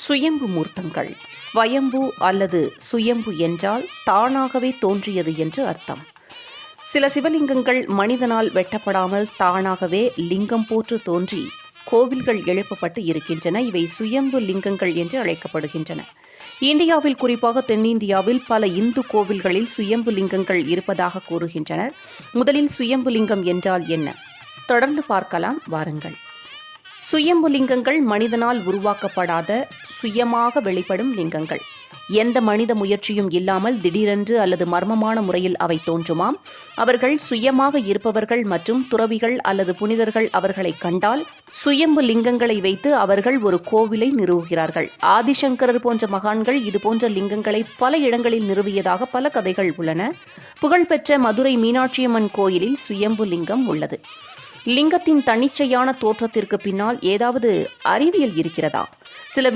சுயம்பு மூர்த்தங்கள். ஸ்வயம்பு அல்லது சுயம்பு என்றால் தானாகவே தோன்றியது என்று அர்த்தம். சில சிவலிங்கங்கள் மனிதனால் வெட்டப்படாமல் தானாகவே லிங்கம் போற்று தோன்றி கோவில்கள் எழுப்பப்பட்டு இருக்கின்றன. இவை சுயம்பு லிங்கங்கள் என்று அழைக்கப்படுகின்றன. இந்தியாவில், குறிப்பாக தென்னிந்தியாவில் பல இந்து கோவில்களில் சுயம்பு லிங்கங்கள் இருப்பதாக கூறுகின்றனர். முதலில் சுயம்பு லிங்கம் என்றால் என்ன? தொடர்ந்து பார்க்கலாம் வாருங்கள். சுயம்பு லிங்கங்கள் மனிதனால் உருவாக்கப்படாத, சுயமாக வெளிப்படும் லிங்கங்கள். எந்த மனித முயற்சியும் இல்லாமல் திடீரென்று அல்லது மர்மமான முறையில் அவை தோன்றுமாம். அவர்கள் சுயமாக இருப்பவர்கள் மற்றும் துறவிகள் அல்லது புனிதர்கள் அவர்களை கண்டால் சுயம்பு லிங்கங்களை வைத்து அவர்கள் ஒரு கோவிலை நிறுவுகிறார்கள். ஆதிசங்கரர் போன்ற மகான்கள் இதுபோன்ற லிங்கங்களை பல இடங்களில் நிறுவியதாக பல கதைகள் உள்ளன. புகழ்பெற்ற மதுரை மீனாட்சியம்மன் கோயிலில் சுயம்பு லிங்கம் உள்ளது. லிங்கத்தின் தன்னிச்சையான தோற்றத்திற்கு பின்னால் ஏதாவது அறிவியல் இருக்கிறதா? சில